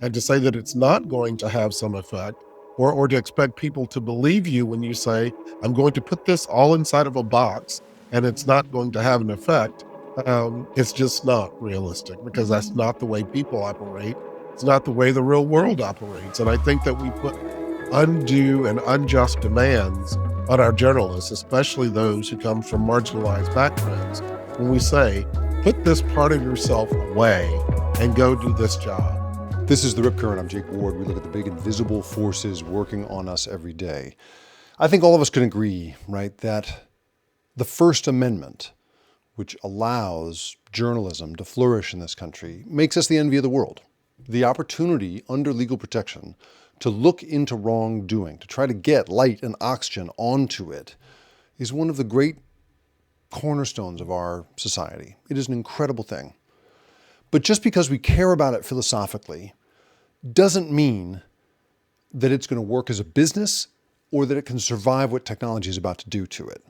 And to say that it's not going to have some effect, or to expect people to believe you when you say, I'm going to put this all inside of a box and it's not going to have an effect, it's just not realistic, because that's not the way people operate. It's not the way the real world operates. And I think that we put undue and unjust demands on our journalists, especially those who come from marginalized backgrounds, when we say, put this part of yourself away and go do this job. This is The Rip Current. I'm Jake Ward. We look at the big invisible forces working on us every day. I think all of us can agree, right, that the First Amendment, which allows journalism to flourish in this country, makes us the envy of the world. The opportunity under legal protection to look into wrongdoing, to try to get light and oxygen onto it, is one of the great cornerstones of our society. It is an incredible thing. But just because we care about it philosophically doesn't mean that it's going to work as a business or that it can survive what technology is about to do to it.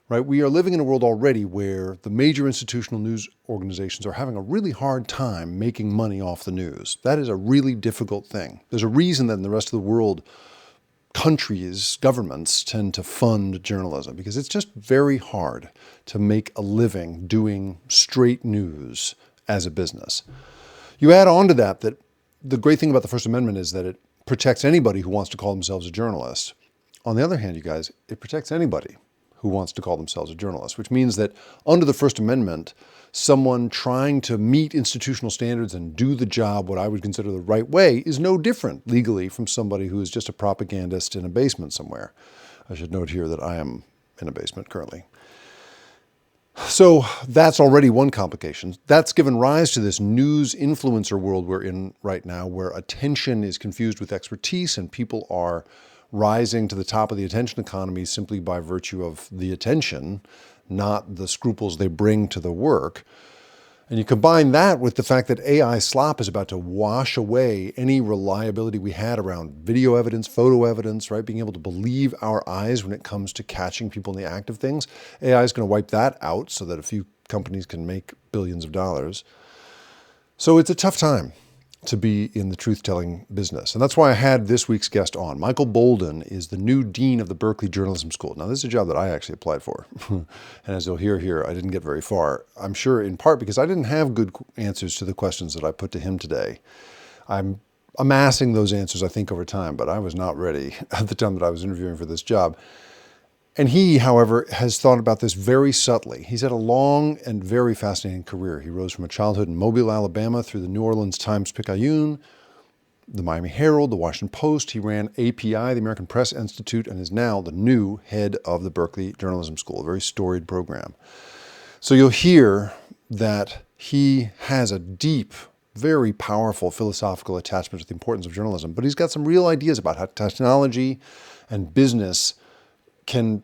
Right? We are living in a world already where the major institutional news organizations are having a really hard time making money off the news. That is a really difficult thing. There's a reason that in the rest of the world, countries, governments tend to fund journalism, because it's just very hard to make a living doing straight news as a business. You add on to that the great thing about the First Amendment is that it protects anybody who wants to call themselves a journalist. On the other hand, you guys, it protects anybody who wants to call themselves a journalist, which means that under the First Amendment, someone trying to meet institutional standards and do the job what I would consider the right way is no different legally from somebody who is just a propagandist in a basement somewhere. I should note here that I am in a basement currently. So that's already one complication. That's given rise to this news influencer world we're in right now, where attention is confused with expertise and people are rising to the top of the attention economy simply by virtue of the attention, not the scruples they bring to the work. And you combine that with the fact that AI slop is about to wash away any reliability we had around video evidence, photo evidence, right? Being able to believe our eyes when it comes to catching people in the act of things. AI is going to wipe that out so that a few companies can make billions of dollars. So it's a tough time to be in the truth-telling business. And that's why I had this week's guest on. Michael Bolden is the new dean of the Berkeley Journalism School. Now, this is a job that I actually applied for. And as you'll hear here, I didn't get very far. I'm sure in part because I didn't have good answers to the questions that I put to him today. I'm amassing those answers, I think, over time, but I was not ready at the time that I was interviewing for this job. And he, however, has thought about this very subtly. He's had a long and very fascinating career. He rose from a childhood in Mobile, Alabama, through the New Orleans Times-Picayune, the Miami Herald, the Washington Post. He ran API, the American Press Institute, and is now the new head of the Berkeley Journalism School, a very storied program. So you'll hear that he has a deep, very powerful philosophical attachment to the importance of journalism, but he's got some real ideas about how technology and business can,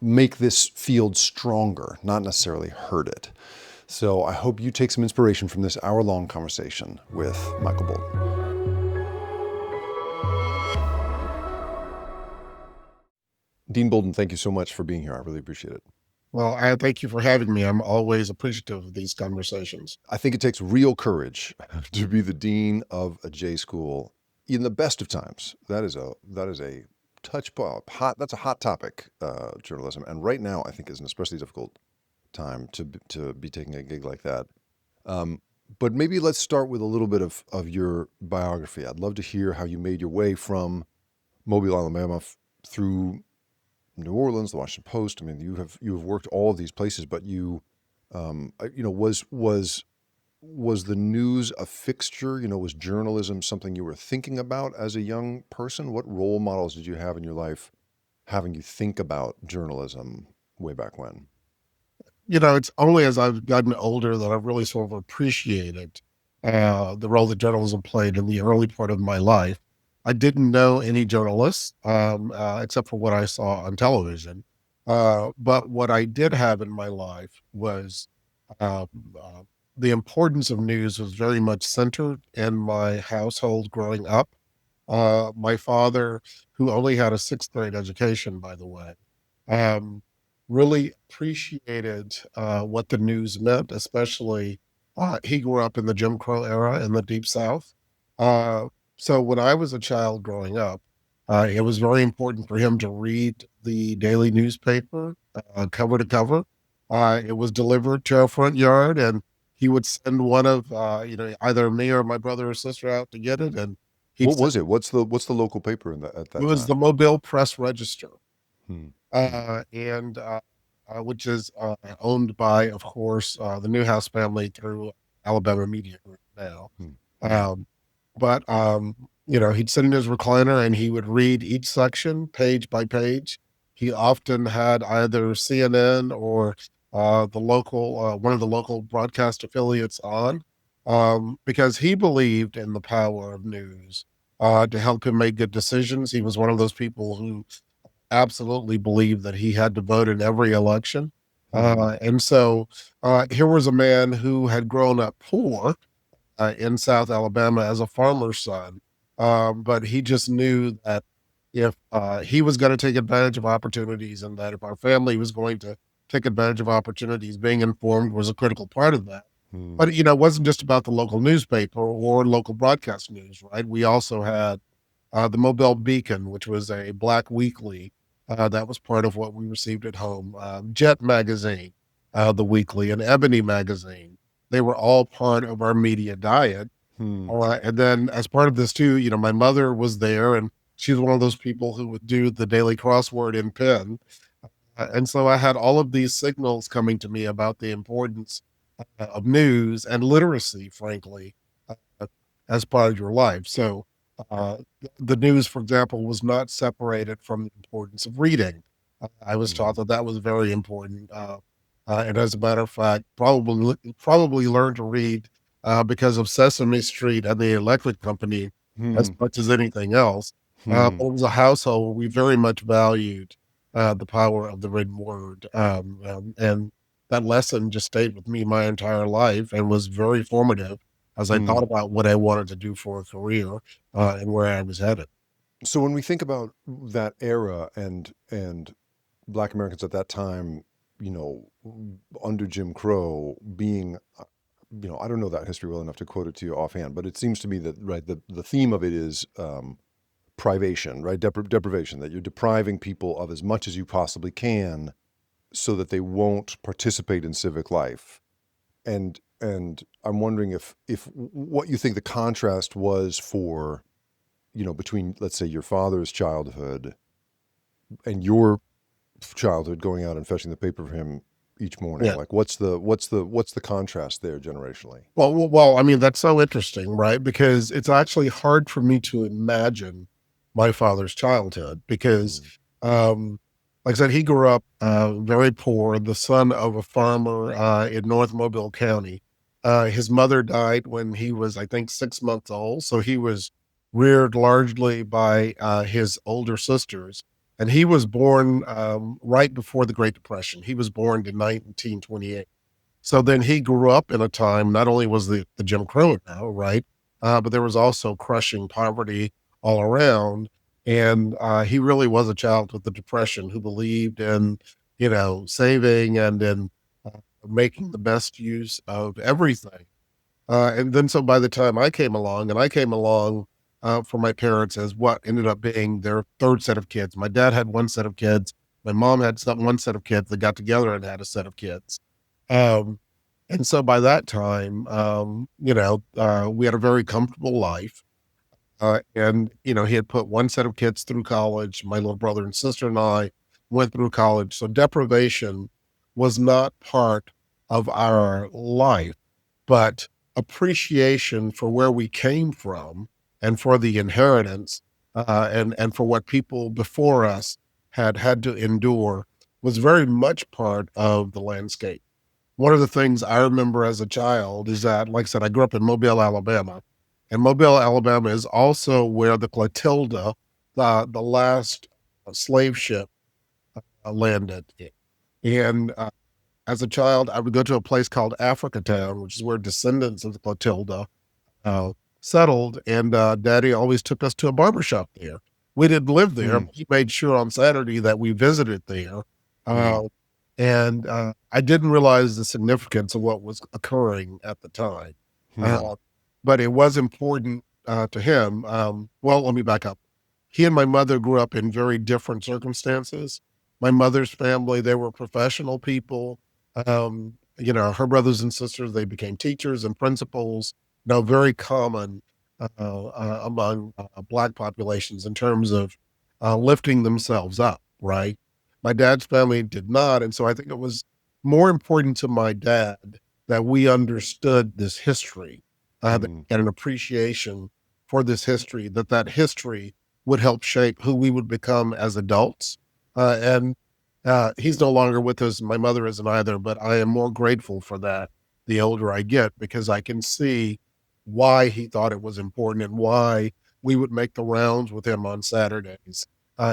make this field stronger, not necessarily hurt it. So I hope you take some inspiration from this hour-long conversation with Michael Bolden. Dean Bolden, thank you so much for being here. I really appreciate it. Well, I thank you for having me. I'm always appreciative of these conversations. I think it takes real courage to be the dean of a J school in the best of times. That is a that's a hot topic, journalism. And right now, I think is an especially difficult time to be taking a gig like that. But maybe let's start with a little bit of your biography. I'd love to hear how you made your way from Mobile, Alabama, through New Orleans, the Washington Post. I mean, you have worked all of these places, but was the news a fixture? Was journalism something you were thinking about as a young person? What role models did you have in your life having you think about journalism way back when? It's only as I've gotten older that I've really sort of appreciated the role that journalism played in the early part of my life. I didn't know any journalists except for what I saw on television. But what I did have in my life was um, the importance of news was very much centered in my household growing up. My father, who only had a sixth grade education, by the way, um, really appreciated what the news meant, especially he grew up in the Jim Crow era in the Deep South. Uh, so when I was a child growing up, it was very important for him to read the daily newspaper cover to cover. It was delivered to our front yard, and he would send one of either me or my brother or sister out to get it, and he'd What send, was it? What's the local paper in that at it that was the time? Mobile Press Register, Hmm. Hmm. and which is owned by, of course, the Newhouse family through Alabama Media Group now. Hmm. Hmm. Um, but he'd sit in his recliner and he would read each section page by page. He often had either CNN or the local one of the local broadcast affiliates on, because he believed in the power of news to help him make good decisions. He was one of those people who absolutely believed that he had to vote in every election. Hmm. And so here was a man who had grown up poor in South Alabama as a farmer's son. But he just knew that if he was going to take advantage of opportunities, and that if our family was going to take advantage of opportunities, being informed was a critical part of that. Hmm. But it wasn't just about the local newspaper or local broadcast news, right? We also had the Mobile Beacon, which was a black weekly that was part of what we received at home. Jet Magazine, the weekly, and Ebony Magazine. They were all part of our media diet. Hmm. And then, as part of this too, my mother was there, and she was one of those people who would do the daily crossword in pen. And so I had all of these signals coming to me about the importance of news and literacy, frankly, uh, as part of your life. So uh, the news, for example, was not separated from the importance of reading. I was Hmm. taught that that was very important. And as a matter of fact, probably learned to read because of Sesame Street and the Electric Company as Hmm. much as anything else. Hmm. But it was a household where we very much valued the power of the written word. And that lesson just stayed with me my entire life and was very formative as I Hmm. thought about what I wanted to do for a career and where I was headed. So when we think about that era and Black Americans at that time, you know, under Jim Crow being, I don't know that history well enough to quote it to you offhand, but it seems to me that right the theme of it is privation, right? Deprivation, that you're depriving people of as much as you possibly can so that they won't participate in civic life. And I'm wondering if what you think the contrast was for, between, let's say, your father's childhood and your childhood going out and fetching the paper for him each morning. Yeah. Like what's the contrast there generationally? Well, I mean, that's so interesting, right? Because it's actually hard for me to imagine my father's childhood because, Mm. um, like I said, he grew up very poor, the son of a farmer in North Mobile County. His mother died when he was, I think, 6 months old. So he was reared largely by his older sisters. And he was born right before the Great Depression. He was born in 1928. So then he grew up in a time, not only was the Jim Crow now, right? But there was also crushing poverty all around. And he really was a child with the Depression who believed in, saving and in making the best use of everything. And then so by the time I came along, and I came along for my parents as what ended up being their third set of kids. My dad had one set of kids. My mom had one set of kids that got together and had a set of kids. Um, and so by that time, we had a very comfortable life. And, he had put one set of kids through college. My little brother and sister and I went through college. So deprivation was not part of our life, but appreciation for where we came from and for the inheritance and for what people before us had had to endure was very much part of the landscape. One of the things I remember as a child is that, like I said, I grew up in Mobile, Alabama, and Mobile, Alabama is also where the Clotilda, the last slave ship, landed. And as a child, I would go to a place called Africa Town, which is where descendants of the Clotilda uh, settled. And Daddy always took us to a barber shop there. We didn't live there, Hmm. but he made sure on Saturday that we visited there. Hmm. Uh, and I didn't realize the significance of what was occurring at the time. Hmm. Uh, but it was important. to him. Well, let me back up. He and my mother grew up in very different circumstances. My mother's family, they were professional people. Her brothers and sisters, they became teachers and principals. Very common among Black populations in terms of lifting themselves up, right? My dad's family did not. And so I think it was more important to my dad that we understood this history, Mm, and an appreciation for this history, that history would help shape who we would become as adults. And He's no longer with us. My mother isn't either, but I am more grateful for that the older I get, because I can see why he thought it was important and why we would make the rounds with him on Saturdays,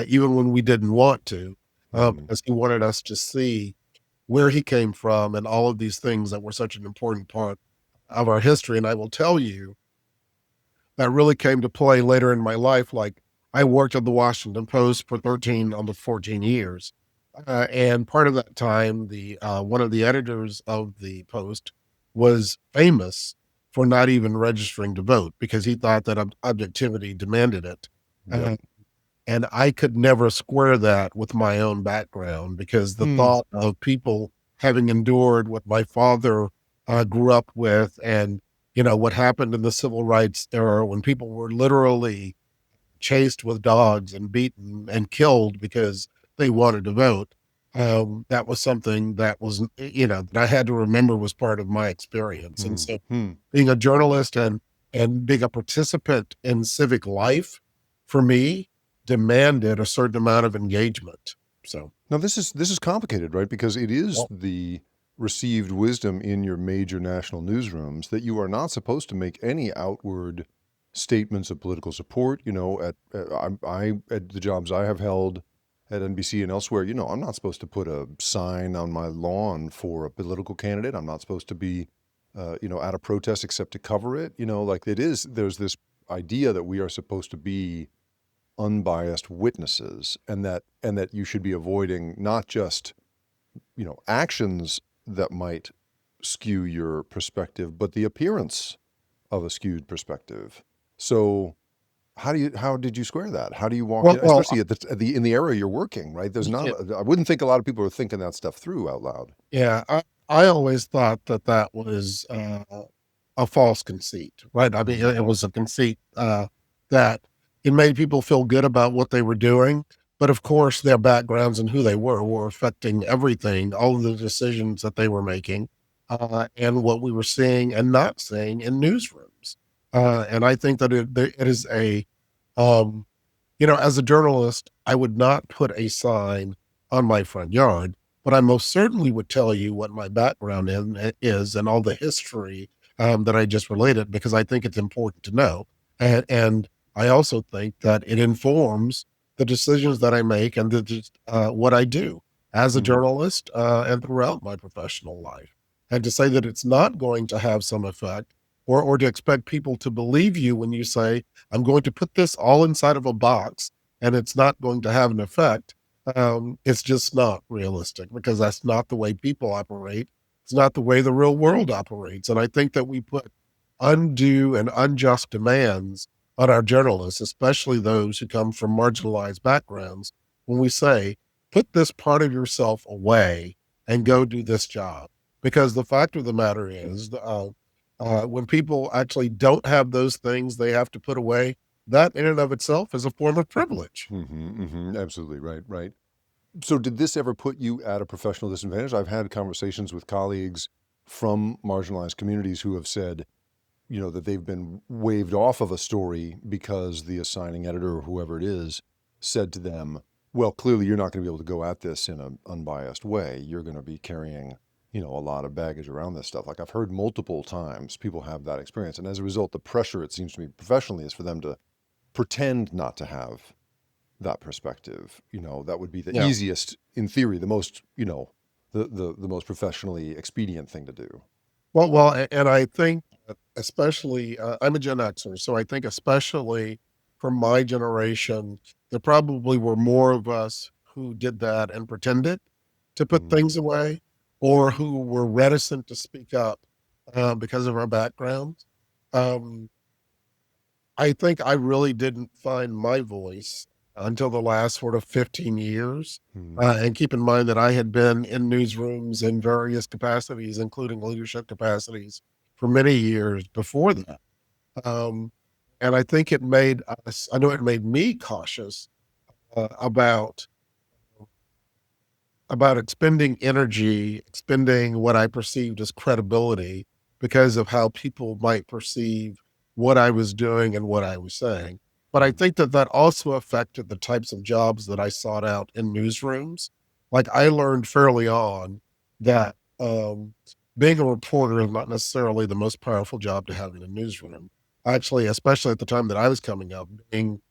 even when we didn't want to, mhm, because he wanted us to see where he came from and all of these things that were such an important part of our history. And I will tell you, that really came to play later in my life. Like, I worked at the Washington Post for 13, almost 14 years. And part of that time, the one of the editors of the Post was famous for not even registering to vote because he thought that objectivity demanded it. yep. Uh, and I could never square that with my own background, because the Hmm. thought of people having endured what my father grew up with, and, what happened in the civil rights era when people were literally chased with dogs and beaten and killed because they wanted to vote. That was something that was, that I had to remember was part of my experience. And Hmm. so Hmm. being a journalist and being a participant in civic life for me demanded a certain amount of engagement. So, Now this is complicated, right? Because it is well, the received wisdom in your major national newsrooms that you are not supposed to make any outward statements of political support. At the jobs I have held at NBC and elsewhere, I'm not supposed to put a sign on my lawn for a political candidate. I'm not supposed to be, at a protest except to cover it. Like it is. There's this idea that we are supposed to be unbiased witnesses, and that you should be avoiding not just actions that might skew your perspective, but the appearance of a skewed perspective. So how did you square that? How do you walk well, in, well, especially at the in the area you're working, right? There's not yeah, I wouldn't think a lot of people are thinking that stuff through out loud. yeah, I always thought that was a false conceit, right? I mean, Mm, it was a conceit that it made people feel good about what they were doing, but of course, their backgrounds and who they were affecting everything, all of the decisions that they were making, and what we were seeing and not seeing in newsrooms. And I think that it is um, as a journalist, I would not put a sign on my front yard, but I most certainly would tell you what my background is and all the history that I just related, because I think it's important to know. And I also think that it informs the decisions that I make and what I do as a mm, journalist and throughout my professional life. And to say that it's not going to have some effect, or to expect people to believe you when you say, I'm going to put this all inside of a box and it's not going to have an effect. It's just not realistic, because that's not the way people operate. It's not the way the real world operates. And I think that we put undue and unjust demands on our journalists, especially those who come from marginalized backgrounds, when we say, put this part of yourself away and go do this job. Because the fact of the matter is, when people actually don't have those things they have to put away, that in and of itself is a form of privilege. absolutely right, right. So did this ever put you at a professional disadvantage? I've had conversations with colleagues from marginalized communities who have said, that they've been waved off of a story because the assigning editor or whoever it is said to them, well, clearly you're not going to be able to go at this in an unbiased way. You're going to be carrying, a lot of baggage around this stuff. Like I've heard multiple times people have that experience. And as a result, the pressure, it seems to me professionally, is for them to pretend not to have that perspective. That would be the Yeah. easiest, in theory, the most, the most professionally expedient thing to do. And I think that especially, I'm a Gen Xer, so I think especially for my generation, there probably were more of us who did that and pretended to put Mm, things away, or who were reticent to speak up because of our backgrounds. Um, I think I really didn't find my voice until the last sort of 15 years. Hmm. And keep in mind that I had been in newsrooms in various capacities, including leadership capacities, for many years before that. Um, and I think it made us, I know it made me cautious about expending energy, expending what I perceived as credibility because of how people might perceive what I was doing and what I was saying. But I Hmm. think that that also affected the types of jobs that I sought out in newsrooms. Like I learned fairly on that being a reporter is not necessarily the most powerful job to have in a newsroom. Actually, especially at the time that I was coming up, being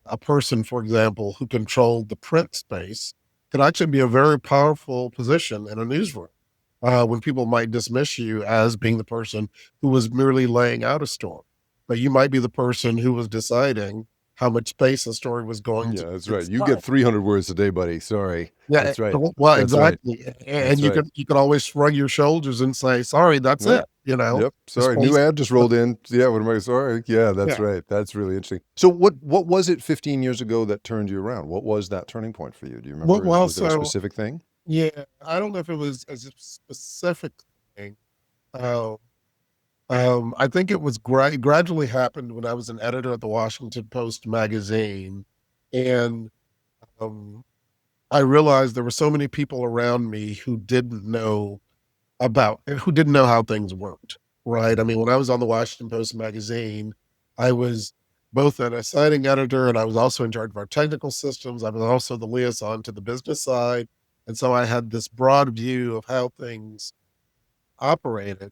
a person, for example, who controlled the print space could actually be a very powerful position in a newsroom when people might dismiss you as being the person who was merely laying out a story. But you might be the person who was deciding how much space a story was going to Yeah, that's right. You inside. get 300 words a day, buddy. Sorry. Yeah, That's right. well, That's right. exactly. And That's right. you could always shrug your shoulders and say, "Sorry, that's Yep. it." You know, Yep. the Sorry. New space. ad just rolled in. Yeah. What am I? Sorry. Yeah. That's Yeah. right. That's really interesting. So what was it 15 years ago that turned you around? What was that turning point for you? Do you remember? Well, Was there a so specific thing? yeah, I don't know if it was a specific thing. Uh, I think it was gradually happened when I was an editor at the Washington Post magazine, and um, I realized there were so many people around me who didn't know how things worked. Right? I mean, when I was on the Washington Post magazine, I was both an assigning editor and I was also in charge of our technical systems. I was also the liaison to the business side, and so I had this broad view of how things operated.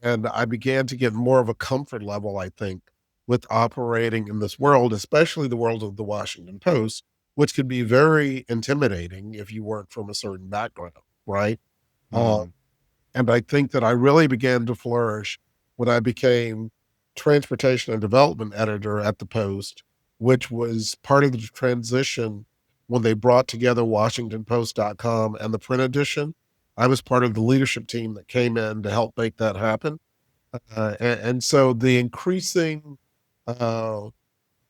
And I began to get more of a comfort level, I think, with operating in this world, especially the world of the Washington Post, which could be very intimidating if you weren't from a certain background, right? Uh, Hmm. and I think that I really began to flourish when I became transportation and development editor at the Post, which was part of the transition when they brought together WashingtonPost.com and the print edition. I was part of the leadership team that came in to help make that happen. And so the increasing uh,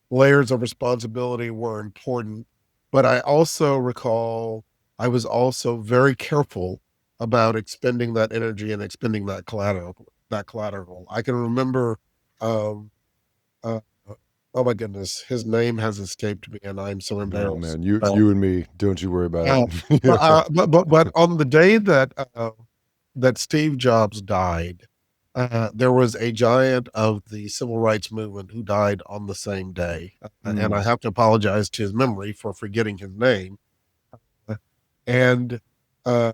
layers of responsibility were important. But I also recall I was also very careful about expending that energy and expending that collateral. That collateral. I can remember. Um, uh, oh my goodness, his name has escaped me, and I'm so Oh embarrassed. man, you and me. Don't you worry about Uh, it. Yeah. but on the day that that Steve Jobs died, there was a giant of the civil rights movement who died on the same day, and I Hmm. have to apologize to his memory for forgetting his name. Uh, And uh,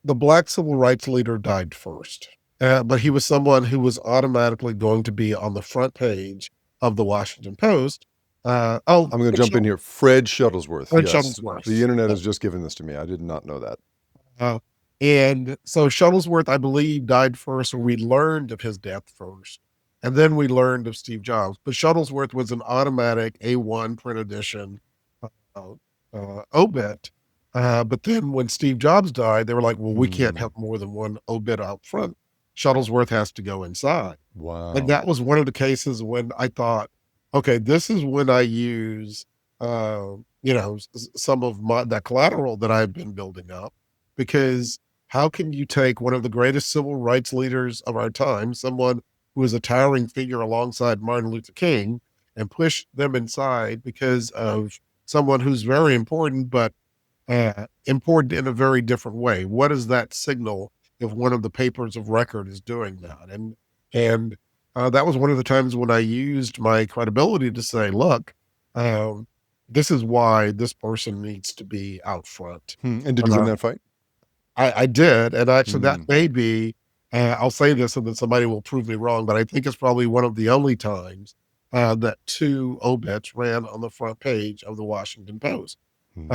the black civil rights leader died first, but he was someone who was automatically going to be on the front page of the Washington Post. I'm going to jump in here. Fred Shuttlesworth. Fred Yes. The Shuttlesworth. internet has just given this to me. I did not know that. Uh, and so Shuttlesworth, I believe, died first, or we learned of his death first. And then we learned of Steve Jobs. But Shuttlesworth was an automatic A1 print edition uh, obit. But then when Steve Jobs died, they were like, well, we can't Hmm. have more than one obit out front. Shuttlesworth has to go inside. And Wow. that was one of the cases when I thought, okay, this is when I use, some of that collateral that I've been building up, because how can you take one of the greatest civil rights leaders of our time, someone who is a towering figure alongside Martin Luther King, and push them inside because of someone who's very important, but important in a very different way? What does that signal if one of the papers of record is doing that? And that was one of the times when I used my credibility to say, look, um, this is why this person needs to be out front. Hmm. And did you win Uh, that fight? I did, and actually that Hmm. may be, I'll say this and then somebody will prove me wrong, but I think it's probably one of the only times that two obits ran on the front page of the Washington Post. Hmm.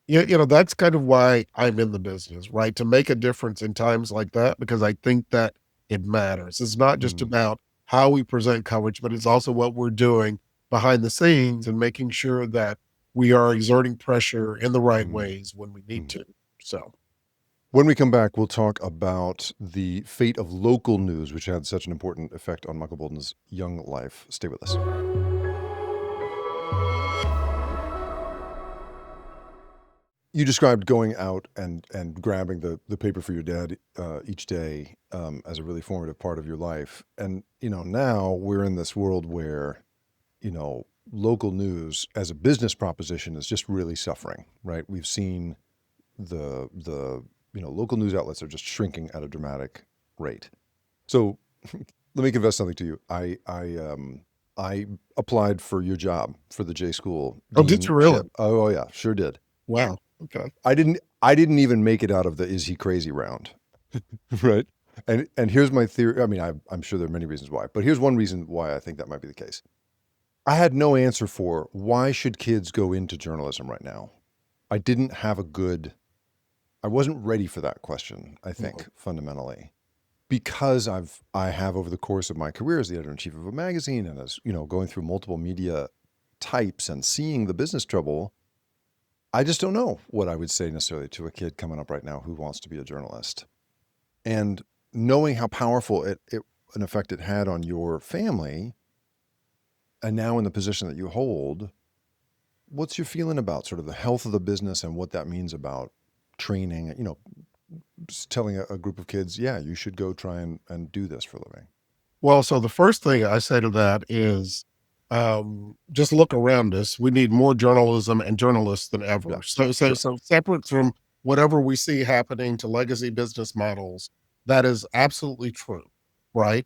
And that's kind of why I'm in the business, right? To make a difference in times like that, because I think that it matters. It's not just Hmm. about how we present coverage, but it's also what we're doing behind the scenes and making sure that we are exerting pressure in the right Hmm. ways when we need Hmm. to. So, When we come back, we'll talk about the fate of local news, which had such an important effect on Michael Bolden's young life. Stay with us. You described going out and grabbing the paper for your dad each day as a really formative part of your life. And, now we're in this world where, local news as a business proposition is just really suffering, right? We've seen the local news outlets are just shrinking at a dramatic rate. So let me confess something to you. I applied for your job for the J School Oh, did you deanship. really? Oh yeah, sure did. Wow. Okay. I didn't even make it out of the is he crazy round. Right? And here's my theory. I mean, I'm sure there are many reasons why, but here's one reason why I think that might be the case. I had no answer for why should kids go into journalism right now. I didn't have I wasn't ready for that question, I think, fundamentally. Because I have over the course of my career as the editor-in-chief of a magazine and as, going through multiple media types and seeing the business trouble, I just don't know what I would say necessarily to a kid coming up right now who wants to be a journalist. And knowing how powerful an effect it had on your family, and now in the position that you hold, what's your feeling about sort of the health of the business and what that means about training, just telling a group of kids, yeah, you should go try and do this for a living? Well, so the first thing I say to that is just look around us. We need more journalism and journalists than ever. Yeah, sure. So separate from whatever we see happening to legacy business models, that is absolutely true, right?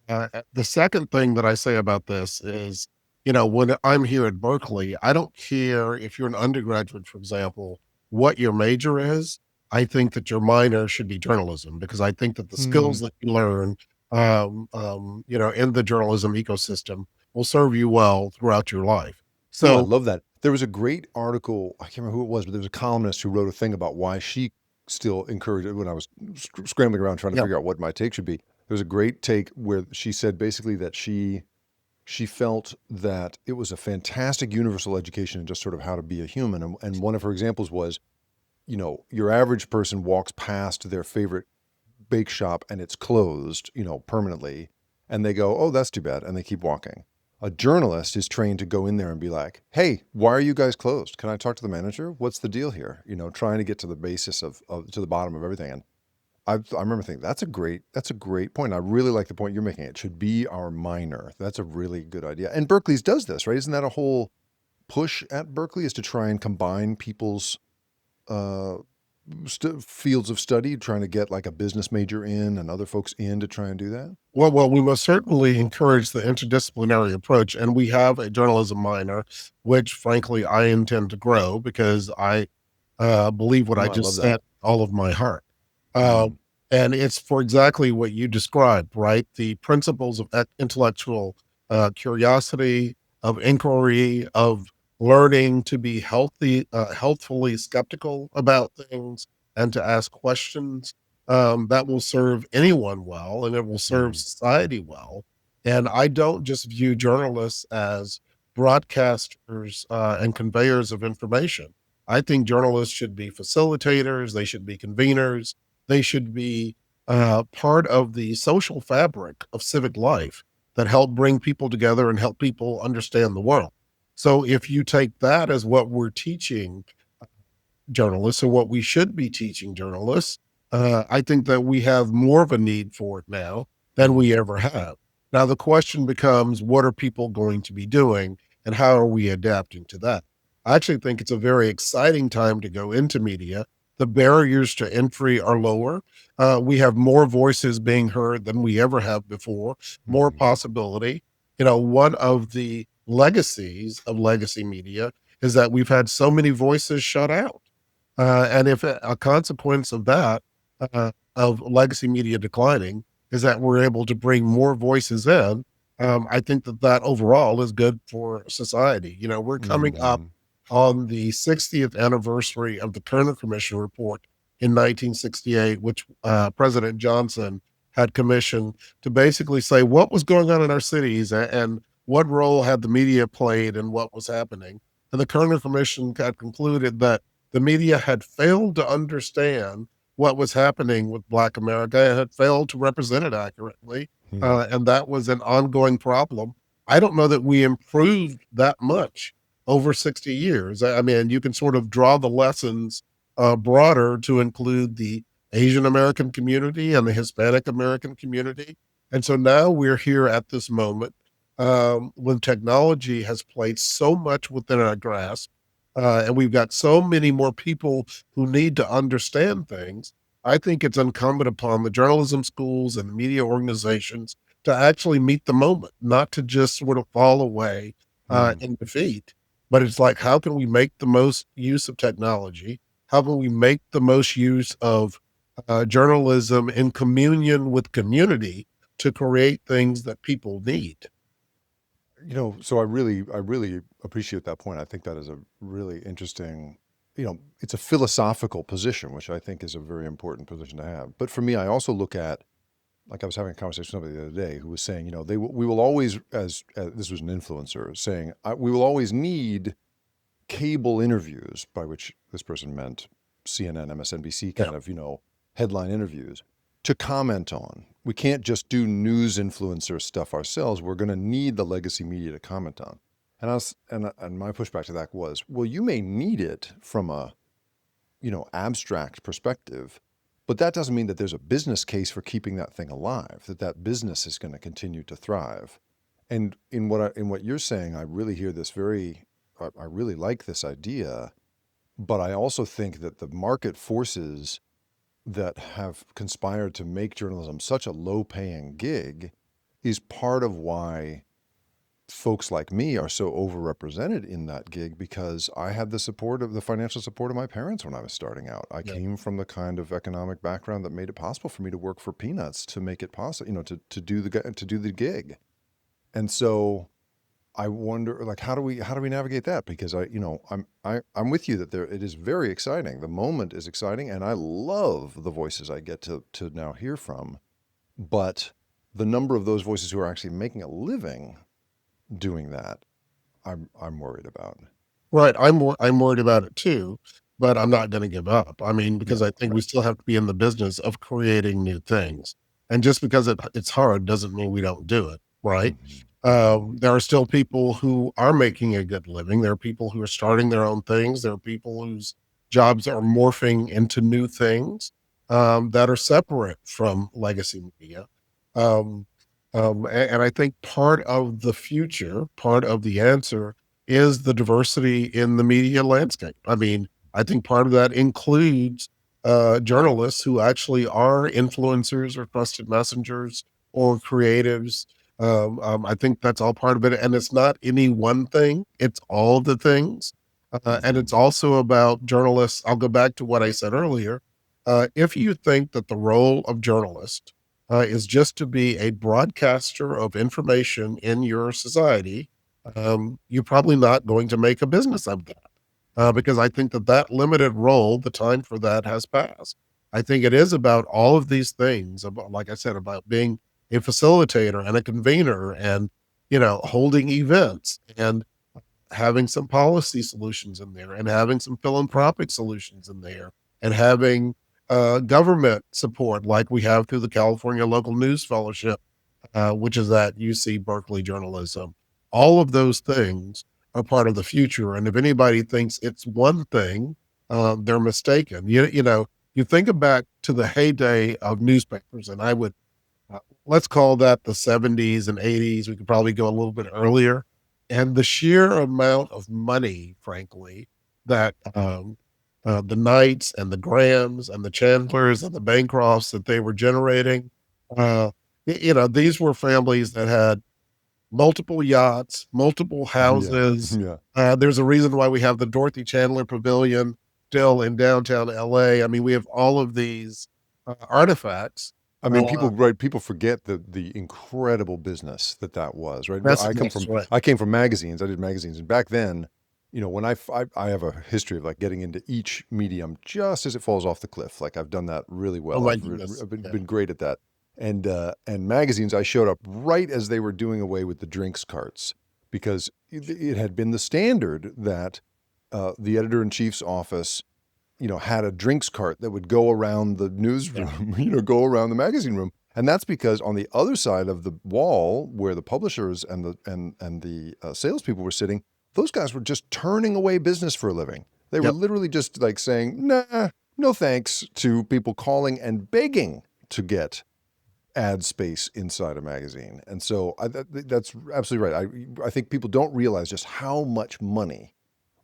The second thing that I say about this is, when I'm here at Berkeley, I don't care if you're an undergraduate, for example, what your major is. I think that your minor should be journalism because I think that the skills Hmm. that you learn, in the journalism ecosystem will serve you well throughout your life. Oh, I So, love that. There was a great article. I can't remember who it was, but there was a columnist who wrote a thing about why she still encouraged it when I was scrambling around trying to yeah, figure out what my take should be. There was a great take where she said basically that she felt that it was a fantastic universal education in just sort of how to be a human. And one of her examples was, your average person walks past their favorite bake shop and it's closed, permanently. And they go, oh, that's too bad. And they keep walking. A journalist is trained to go in there and be like, hey, why are you guys closed? Can I talk to the manager? What's the deal here? Trying to get to the basis to the bottom of everything. And I remember thinking, that's a great point. I really like the point you're making. It should be our minor. That's a really good idea. And Berkeley's does this, right? Isn't that a whole push at Berkeley, is to try and combine people's uh, fields of study, trying to get like a business major in and other folks in to try and do that? well, we must certainly encourage the interdisciplinary approach, and we have a journalism minor, which frankly I intend to grow because I believe what I Oh, I love just that. said all of my heart. Uh, Mm, and it's for exactly what you described, right? The principles of intellectual curiosity, of inquiry, of learning to be healthfully skeptical about things and to ask questions, that will serve anyone well and it will serve mm, society well. And I don't just view journalists as broadcasters and conveyors of information. I think journalists should be facilitators, they should be conveners, they should be part of the social fabric of civic life that help bring people together and help people understand the world. So if you take that as what we're teaching journalists or what we should be teaching journalists, I think that we have more of a need for it now than mm, we ever have. Now, the question becomes what are people going to be doing and how are we adapting to that? I actually think it's a very exciting time to go into media. The barriers to entry are lower. We have more voices being heard than we ever have before, more mm, possibility. One of the legacies of legacy media is that we've had so many voices shut out. And if a consequence of that, of legacy media declining, is that we're able to bring more voices in, I think that that overall is good for society. We're coming up mm, on the 60th anniversary of the Kerner Commission report in 1968, which President Johnson had commissioned to basically say what was going on in our cities and what role had the media played in what was happening. And the Kerner Commission had concluded that the media had failed to understand what was happening with Black America had failed to represent it accurately. Hmm. And that was an ongoing problem. I don't know that we improved that much over 60 years. I mean, you can sort of draw the lessons broader to include the Asian American community and the Hispanic American community. And so now we're here at this moment when technology has played so much within our grasp, and we've got so many more people who need to understand things. I think it's incumbent upon the journalism schools and media organizations to actually meet the moment, not to just sort of fall away Hmm. in defeat. But it's like, how can we make the most use of technology? How can we make the most use of journalism in communion with community to create things that people need? So I really appreciate that point. I think that is a really interesting, it's a philosophical position, which I think is a very important position to have. But for me, I also look at, like I was having a conversation with somebody the other day who was saying, we will always, as this was an influencer saying, we will always need cable interviews, by which this person meant CNN, MSNBC Yeah. kind of, headline interviews to comment on. We can't just do news influencer stuff ourselves. We're going to need the legacy media to comment on. And my pushback to that was, well, you may need it from a, abstract perspective, but that doesn't mean that there's a business case for keeping that thing alive, that business is going to continue to thrive. And in what you're saying, I really hear this I really like this idea, but I also think that the market forces that have conspired to make journalism such a low-paying gig is part of why folks like me are so overrepresented in that gig, because I had the financial support of my parents when I was starting out. I Yeah. came from the kind of economic background that made it possible for me to work for peanuts to make it possible, to do the gig. And so I wonder, like, how do we navigate that? Because I'm with you that it is very exciting. The moment is exciting, and I love the voices I get to now hear from. But the number of those voices who are actually making a living doing that, I'm worried about. Right. I'm worried about it too, but I'm not going to give up. I mean, because Yeah, I think we right. still have to be in the business of creating new things. And just because it's hard doesn't mean we don't do it. Right. Hmm. Hmm. There are still people who are making a good living. There are people who are starting their own things. There are people whose jobs are morphing into new things that are separate from legacy media. Um, and I think part of the future, part of the answer is the diversity in the media landscape. I mean, I think part of that includes journalists who actually are influencers or trusted messengers or creatives. I think that's all part of it. And it's not any one thing, it's all the things. And Hmm. it's also about journalists. I'll go back to what I said earlier. If you think that the role of journalist is just to be a broadcaster of information in your society, you're probably not going to make a business of that because I think that that limited role, the time for that has passed. I think it is about all of these things, about, like I said, about being a facilitator and a convener and, holding events and having some policy solutions in there and having some philanthropic solutions in there and having government support like we have through the California Local News Fellowship, which is at UC Berkeley Journalism. All of those things are part of the future. And if anybody thinks it's one thing, they're mistaken. You think back to the heyday of newspapers, and I would let's call that the 70s and 80s. We could probably go a little bit earlier. And the sheer amount of money, frankly, that the Knights and the Grahams and the Chandlers and the Bancrofts that they were generating, uh, these were families that had multiple yachts, multiple Yeah, houses. yeah. There's a reason why we have the Dorothy Chandler Pavilion still in downtown LA. I mean, we have all of these artifacts. I mean, Uh, people forget the incredible business that was, right? that's that's right. I came from magazines. I did magazines, and back then, when I have a history of like getting into each medium just as it falls off the cliff. Like I've done that really Oh well. my goodness. I've Yeah. been great at that. And magazines, I showed up right as they were doing away with the drinks carts, because it had been the standard that the editor in chief's office, had a drinks cart that would go around the Yeah. newsroom, go around the magazine room. And that's because on the other side of the wall, where the publishers and the salespeople were sitting, those guys were just turning away business for a living. They were Yep. literally just like saying, "Nah, no thanks," to people calling and begging to get ad space inside a magazine. And so that's absolutely right. I think people don't realize just how much money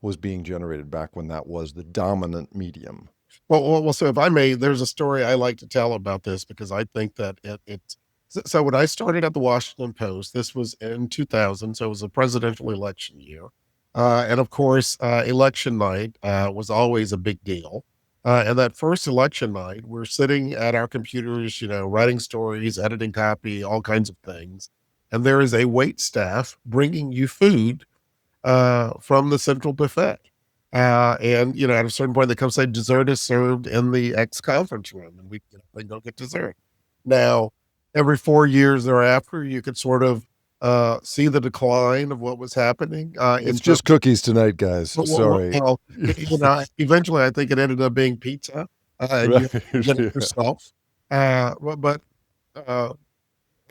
was being generated back when that was the dominant medium. Well, so if I may, there's a story I like to tell about this because I think that it's so when I started at the Washington Post, this was in 2000, so it was a presidential election year. And of course, election night was always a big deal. And that first election night, we're sitting at our computers, writing stories, editing copy, all kinds of things. And there is a wait staff bringing you food from the central buffet. And at a certain point, they come say dessert is served in the X conference room, and they go get dessert. Now, every 4 years thereafter, you could sort of see the decline of what was happening. It's just cookies tonight, guys. Sorry. Eventually, I think it ended up being pizza, and you Right. get it Yeah. yourself. But uh,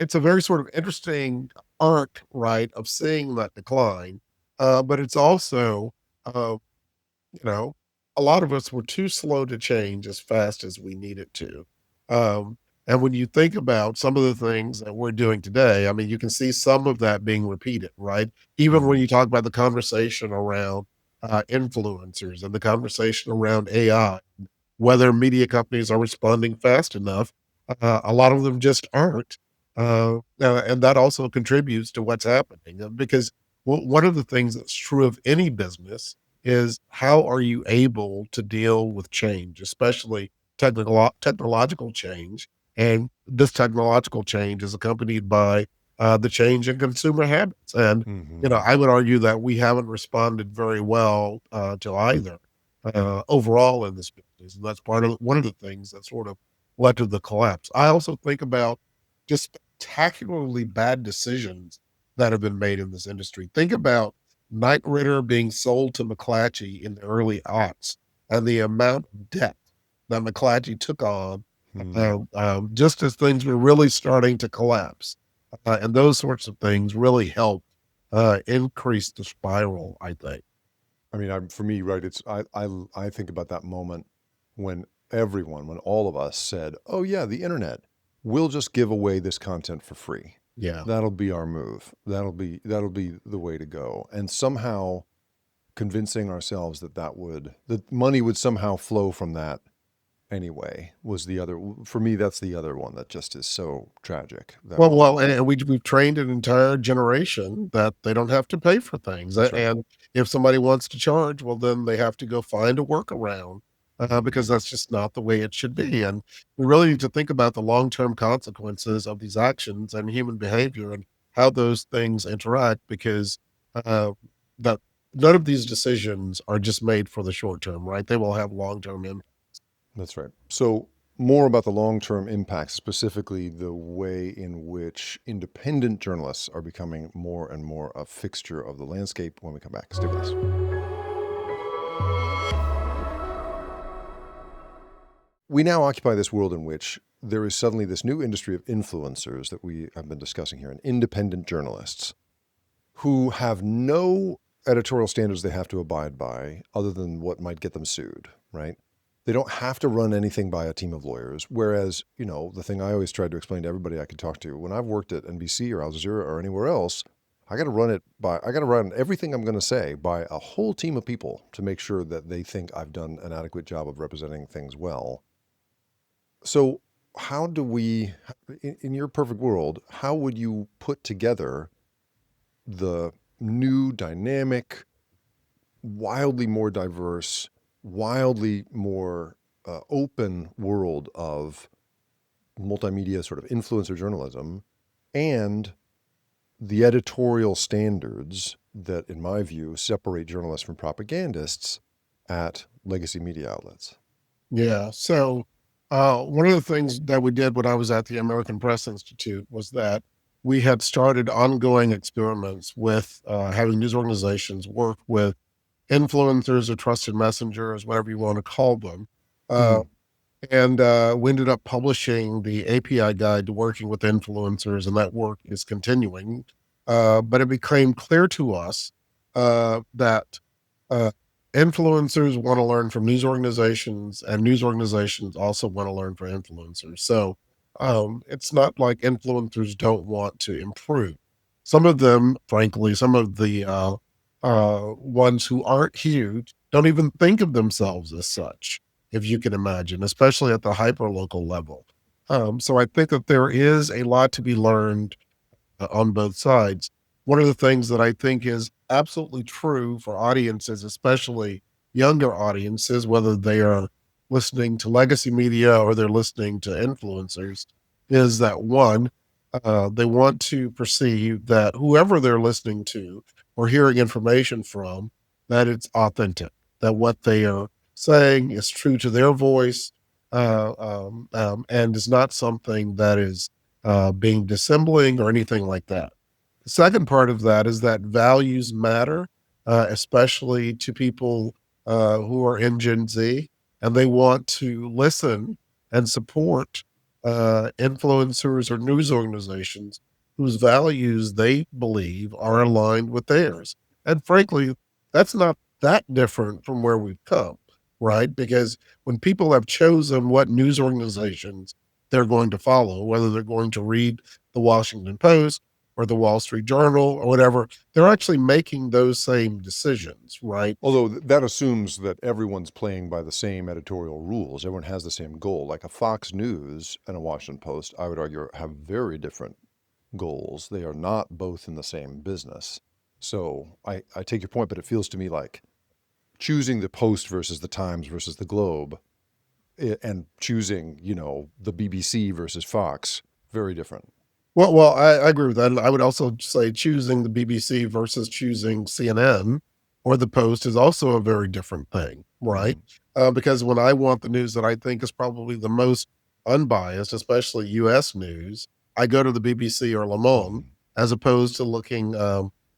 it's a very sort of interesting arc, right, of seeing that decline. But it's also, uh, you know, a lot of us were too slow to change as fast as we needed to. Um, and when you think about some of the things that we're doing today, I mean, you can see some of that being repeated, right? Even when Mhm. you talk about the conversation around influencers and the conversation around AI, whether media companies are responding fast enough. A lot of them just aren't. And that also contributes to what's happening because one of the things that's true of any business is how are you able to deal with change, especially technological change. And this technological change is accompanied by the change in consumer habits. And, Mhm. I would argue that we haven't responded very well to either overall in this business. And that's one of the things that sort of led to the collapse. I also think about just spectacularly bad decisions that have been made in this industry. Think about Knight Ridder being sold to McClatchy in the early aughts and the amount of debt that McClatchy took on Hmm. just as things were really starting to collapse. And those sorts of things really helped increase the spiral, I think. I mean, for me, right? I think about that moment when when all of us said, "Oh yeah, the internet, we'll just give away this content for free. Yeah. That'll be our move. That'll be the way to go." And somehow convincing ourselves that money would somehow flow from that anyway was the other. For me, that's the other one that just is so tragic. And we've trained an entire generation that they don't have to pay for things, That's right. and if somebody wants to charge, well, then they have to go find a workaround, because Mhm. that's just not the way it should be, and we really need to think about the long-term consequences of these actions and human behavior and how those things interact because, uh, that none of these decisions are just made for the short term, right? They will have long-term impact. That's right. So, more about the long term impacts, specifically the way in which independent journalists are becoming more and more a fixture of the landscape when we come back. Stay with us. We now occupy this world in which there is suddenly this new industry of influencers that we have been discussing here, and independent journalists who have no editorial standards they have to abide by other than what might get them sued, right? They don't have to run anything by a team of lawyers. Whereas, the thing I always tried to explain to everybody I could talk to, when I've worked at NBC or Al Jazeera or anywhere else, I got to run everything I'm going to say by a whole team of people to make sure that they think I've done an adequate job of representing things well. So, how do we, in your perfect world, how would you put together the new, dynamic, wildly more diverse, wildly more open world of multimedia sort of influencer journalism and the editorial standards that, in my view, separate journalists from propagandists at legacy media outlets? Yeah. So, one of the things that we did when I was at the American Press Institute was that we had started ongoing experiments with having news organizations work with influencers or trusted messengers, whatever you want to call them. Uh, Mm. and we ended up publishing the API guide to working with influencers, and that work is continuing. But it became clear to us that uh, influencers want to learn from news organizations, and news organizations also want to learn from influencers. So it's not like influencers don't want to improve. Some of them, frankly, some of the ones who aren't huge don't even think of themselves as such, if you can imagine, especially at the hyper local level. So I think that there is a lot to be learned on both sides. One of the things that I think is absolutely true for audiences, especially younger audiences, whether they are listening to legacy media or they're listening to influencers, is that one, they want to perceive that whoever they're listening to or hearing information from, that it's authentic, that what they are saying is true to their voice, and is not something that is being dissembling or anything like that. The second part of that is that values matter, especially to people who are in Gen Z, and they want to listen and support influencers or news organizations whose values they believe are aligned with theirs. And frankly, that's not that different from where we've come, right? Because when people have chosen what news organizations they're going to follow, whether they're going to read the Washington Post or the Wall Street Journal or whatever, they're actually making those same decisions, right? Although that assumes that everyone's playing by the same editorial rules, everyone has the same goal. Like a Fox News and a Washington Post, I would argue, have very different goals. They are not both in the same business. So I take your point, but it feels to me like choosing the Post versus the Times versus the Globe and choosing, the BBC versus Fox, very different. Well, I agree with that. And I would also say choosing the BBC versus choosing CNN or the Post is also a very different thing, right? Mm-hmm. Because when I want the news that I think is probably the most unbiased, especially US news, I go to the BBC or Le Monde Mm-hmm. as opposed to looking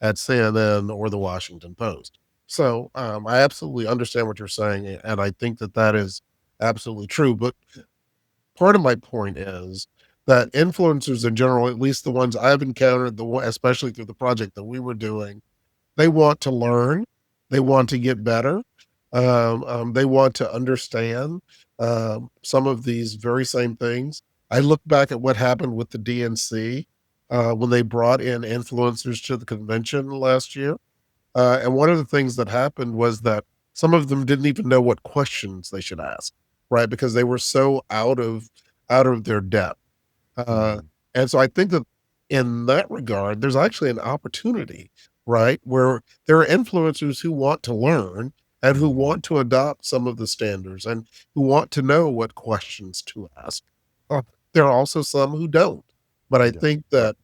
at CNN or the Washington Post. So I absolutely understand what you're saying. And I think that that is absolutely true. But part of my point is that influencers in general, at least the ones I've encountered, especially through the project that we were doing, they want to learn, they want to get better, they want to understand some of these very same things. I look back at what happened with the DNC when they brought in influencers to the convention last year, and one of the things that happened was that some of them didn't even know what questions they should ask, right? Because they were so out of their depth. Uh, Mm-hmm. and so I think that in that regard, there's actually an opportunity, right? Where there are influencers who want to learn and who Mm-hmm. want to adopt some of the standards and who want to know what questions to ask. Uh, there are also some who don't. But I Yeah. think Right. that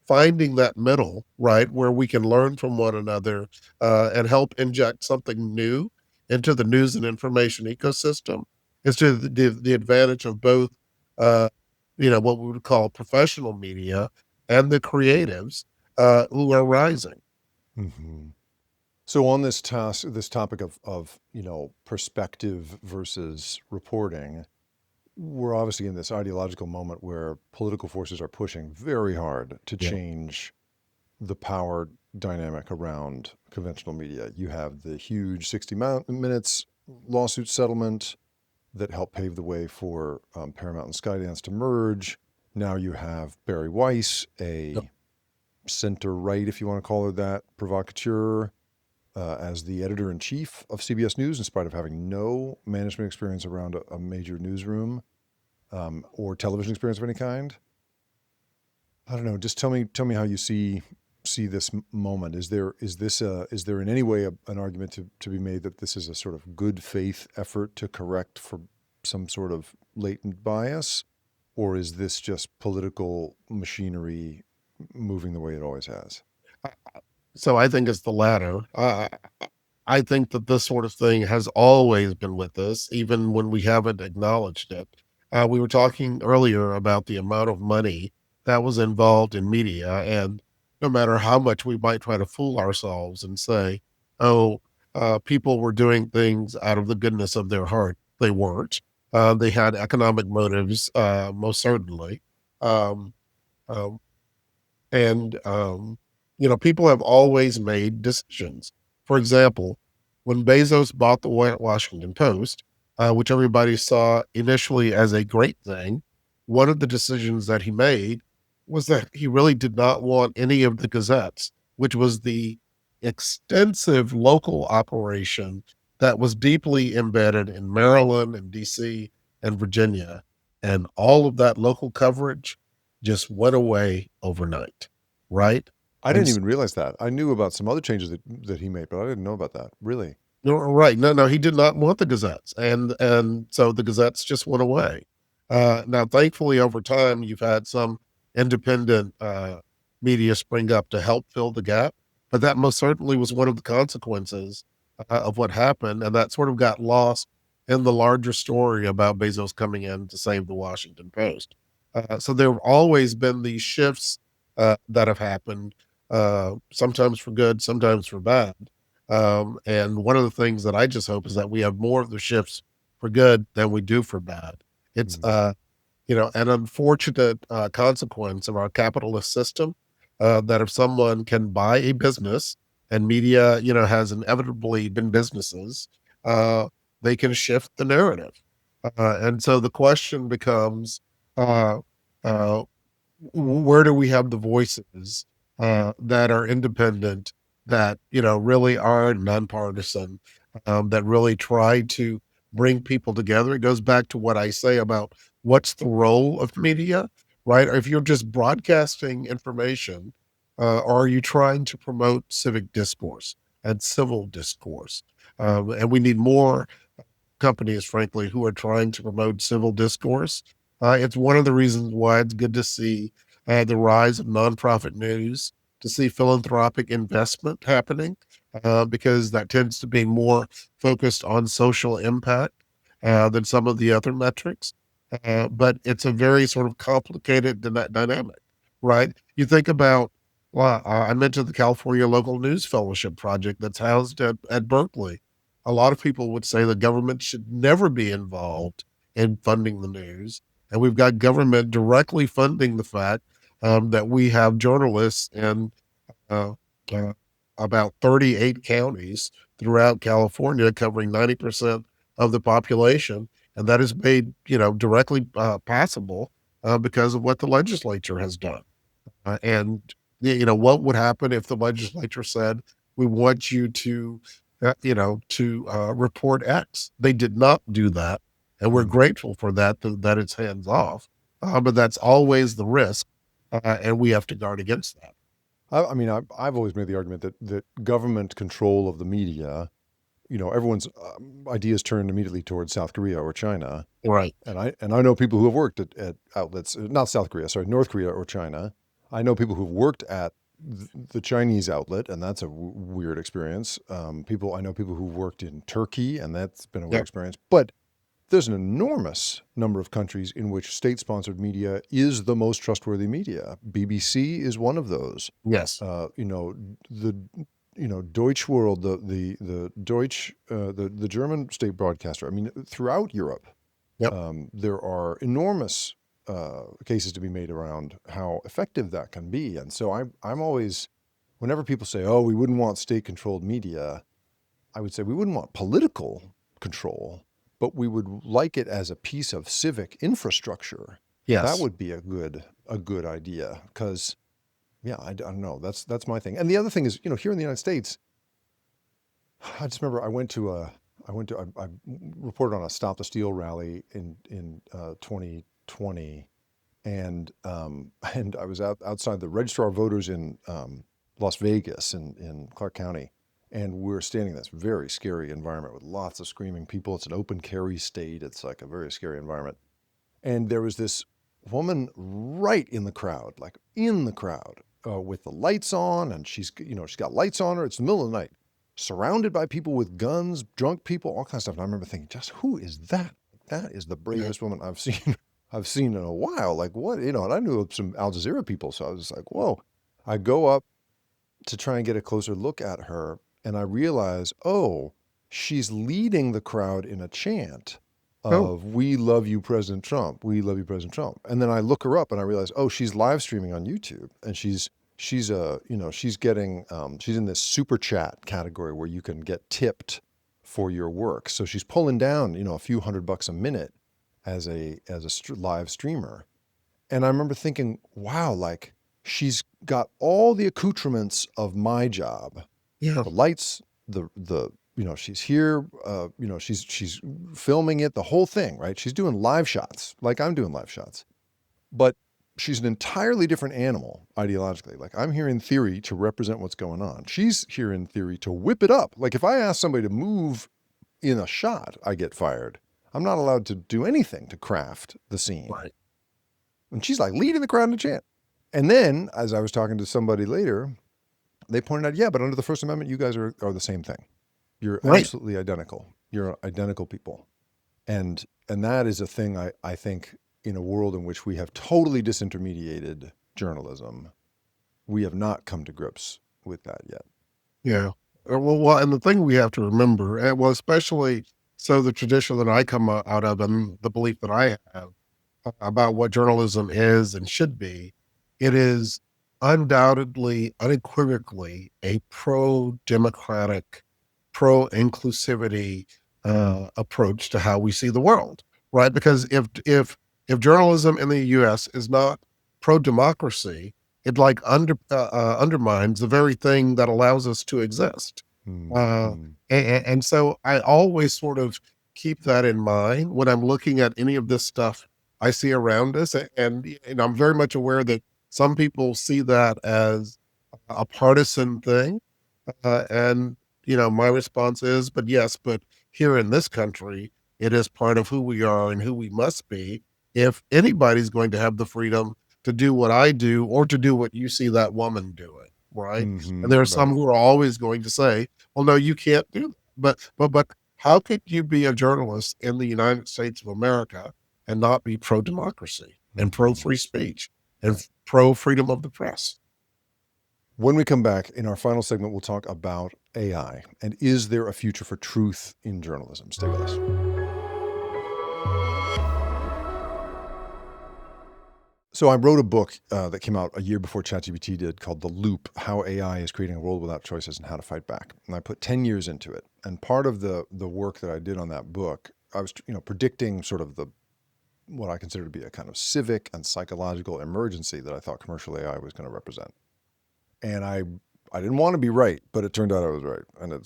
finding that middle, right, where we can learn from one another and help inject something new into the news and information ecosystem is to the advantage of both uh, what we would call professional media and the creatives who are rising. Mm-hmm. So on this topic of perspective versus reporting, we're obviously in this ideological moment where political forces are pushing very hard to Yeah. change the power dynamic around conventional media. You have the huge 60 Minutes lawsuit settlement that helped pave the way for Paramount and Skydance to merge. Now you have Barry Weiss, Yep. a center right, if you want to call her that, provocateur, as the editor in chief of CBS News, in spite of having no management experience around a major newsroom or television experience of any kind. I don't know. Just tell me how you see this moment. Is there in any way an argument to be made that this is a sort of good faith effort to correct for some sort of latent bias, or is this just political machinery moving the way it always has? So I think it's the latter. I think that this sort of thing has always been with us, even when we haven't acknowledged it. We were talking earlier about the amount of money that was involved in media, and no matter how much we might try to fool ourselves and say, "Oh, people were doing things out of the goodness of their heart. They weren't. They had economic motives, most certainly. Um, um, and, people have always made decisions. For example, when Bezos bought the Washington Post, which everybody saw initially as a great thing, one of the decisions that he made was that he really did not want any of the gazettes, which was the extensive local operation that was deeply embedded in Maryland and DC and Virginia. And all of that local coverage just went away overnight, right? I And didn't even realize that. I knew about some other changes that he made, but I didn't know about that. Really? no, right, no, he did not want the gazettes, and so the gazettes just went away. Now, thankfully, over time, you've had some independent media spring up to help fill the gap, but that most certainly was one of the consequences of what happened, and that sort of got lost in the larger story about Bezos coming in to save the Washington Post. So there have always been these shifts that have happened, sometimes for good, sometimes for bad. And one of the things that I just hope is that we have more of the shifts for good than we do for bad. It's Mm. an unfortunate consequence of our capitalist system, that if someone can buy a business, and media, has inevitably been businesses, uh, they can shift the narrative. And so the question becomes, uh, uh, where do we have the voices that are independent, that really are nonpartisan, that really try to bring people together? It goes back to what I say about what's the role of media, right? If you're just broadcasting information, or are you trying to promote civic discourse and civil discourse? And we need more companies, frankly, who are trying to promote civil discourse. It's one of the reasons why it's good to see the rise of nonprofit news, to see philanthropic investment happening, because that tends to be more focused on social impact than some of the other metrics. But it's a very sort of complicated dynamic, right? You think about, well, I mentioned the California Local News Fellowship Project that's housed at Berkeley. A lot of people would say the government should never be involved in funding the news. And we've got government directly funding the fact that we have journalists in uh, uh, about 38 counties throughout California, covering 90% of the population. And that is made, directly possible because of what the legislature has done. And what would happen if the legislature said, "We want you to report X"? They did not do that, and we're Mm. grateful for that. That it's hands off, but that's always the risk, and we have to guard against that. I mean, I've always made the argument that government control of the media, everyone's ideas turn immediately towards South Korea or China. Right. And I know people who have worked at outlets, not South Korea, sorry, North Korea or China. I know people who've worked at the Chinese outlet, and that's a weird experience. I know people who've worked in Turkey, and that's been a weird Yep. experience. But there's an enormous number of countries in which state-sponsored media is the most trustworthy media. BBC is one of those. Yes. The Deutsche World, the Deutsch, the German state broadcaster. I mean, throughout Europe, Yep. there are enormous cases to be made around how effective that can be. And so I'm always, whenever people say, "Oh, we wouldn't want state-controlled media," I would say we wouldn't want political control, but we would like it as a piece of civic infrastructure. That Yes. would be a good idea because, yeah, I don't know. That's my thing. And the other thing is, here in the United States, I just remember I reported on a Stop the Steal rally in 2020, and and I was outside the registrar of voters in Las Vegas in Clark County, and we're standing in this very scary environment with lots of screaming people. It's an open carry state. It's like a very scary environment, and there was this woman right in the crowd, like in the crowd, with the lights on, and she's got lights on her. It's the middle of the night, surrounded by people with guns, drunk people, all kinds of stuff. And I remember thinking, just who is that? That is the Yeah. bravest woman I've seen. I've seen in a while. Like what, and I knew some Al Jazeera people, so I was like, whoa. I go up to try and get a closer look at her, And I realize, oh, she's leading the crowd in a chant Oh, of "We love you, President Trump. We love you, President Trump." And then I look her up and I realize, oh, she's live streaming on YouTube, and she's getting she's in this super chat category where you can get tipped for your work. So she's pulling down a few $100 a minute as a live streamer. And I remember thinking, wow, like she's got all the accoutrements of my job, yeah. the lights, she's here, she's filming it, the whole thing, right? She's doing live shots, like I'm doing live shots, but she's an entirely different animal ideologically. Like I'm here in theory to represent what's going on. She's here in theory to whip it up. Like if I ask somebody to move in a shot, I get fired. I'm not allowed to do anything to craft the scene. Right. And she's like leading the crowd in a chant. And then, as I was talking to somebody later, they pointed out, yeah, but under the First Amendment, you guys are the same thing. You're Right. absolutely identical. You're identical people. And that is a thing I think in a world in which we have totally disintermediated journalism, we have not come to grips with that yet. Yeah. Well, and the thing we have to remember, well, especially so the tradition that I come out of and the belief that I have about what journalism is and should be, it is undoubtedly, unequivocally a pro-democratic, pro-inclusivity approach to how we see the world, right? Because if journalism in the U.S. is not pro-democracy, it like undermines the very thing that allows us to exist. Uh, Mm-hmm. and so I always sort of keep that in mind when I'm looking at any of this stuff I see around us, and I'm very much aware that some people see that as a partisan thing, and my response is, but yes, but here in this country, it is part of who we are and who we must be. If anybody's going to have the freedom to do what I do or to do what you see that woman doing, right? Mm-hmm. And there are some Right. who are always going to say, "Well, no, you can't do that." But how could you be a journalist in the United States of America and not be pro democracy and pro Mm-hmm. free speech and pro freedom of the press? When we come back in our final segment, we'll talk about AI and is there a future for truth in journalism? Stay with us. So I wrote a book that came out a year before ChatGPT did called The Loop, How AI is Creating a World Without Choices and How to Fight Back. And I put 10 years into it. And part of the work that I did on that book, I was predicting sort of what I consider to be a kind of civic and psychological emergency that I thought commercial AI was going to represent. And I didn't want to be right, but it turned out I was right. And it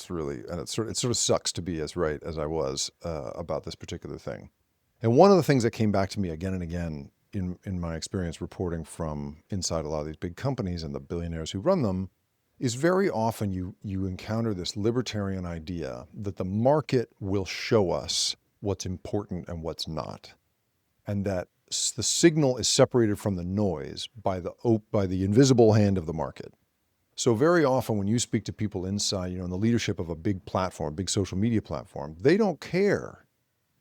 sort of sucks to be as right as I was about this particular thing. And one of the things that came back to me again and again in my experience reporting from inside a lot of these big companies and the billionaires who run them is very often you encounter this libertarian idea that the market will show us what's important and what's not, and that the signal is separated from the noise by the invisible hand of the market. So very often when you speak to people inside, in the leadership of a big platform, big social media platform, they don't care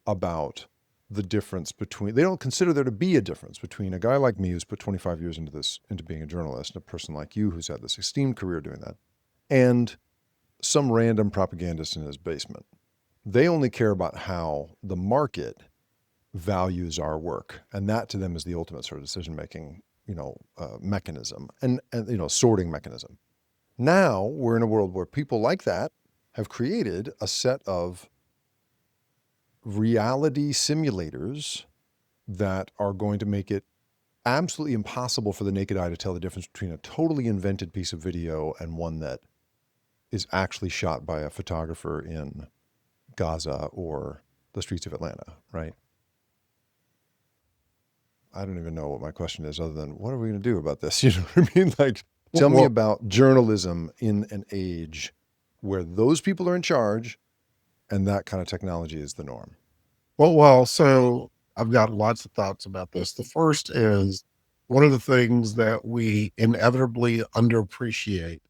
about the difference between, they don't consider there to be a difference between a guy like me who's put 25 years into being a journalist, and a person like you who's had this esteemed career doing that, and some random propagandist in his basement. They only care about how the market values our work. And that to them is the ultimate sort of decision-making, mechanism and sorting mechanism. Now we're in a world where people like that have created a set of reality simulators that are going to make it absolutely impossible for the naked eye to tell the difference between a totally invented piece of video and one that is actually shot by a photographer in Gaza or the streets of Atlanta, right? I don't even know what my question is other than what are we going to do about this? You know what I mean? Like, tell me Well, about journalism in an age where those people are in charge and that kind of technology is the norm. so I've got lots of thoughts about this. The first is one of the things that we inevitably underappreciate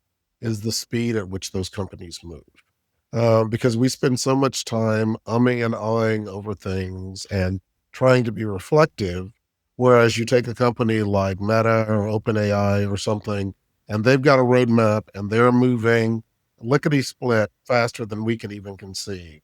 is the speed at which those companies move. Because we spend so much time umming and ahhing over things and trying to be reflective. Whereas you take a company like Meta or OpenAI or something, and they've got a roadmap and they're moving. lickety split faster than we can even conceive.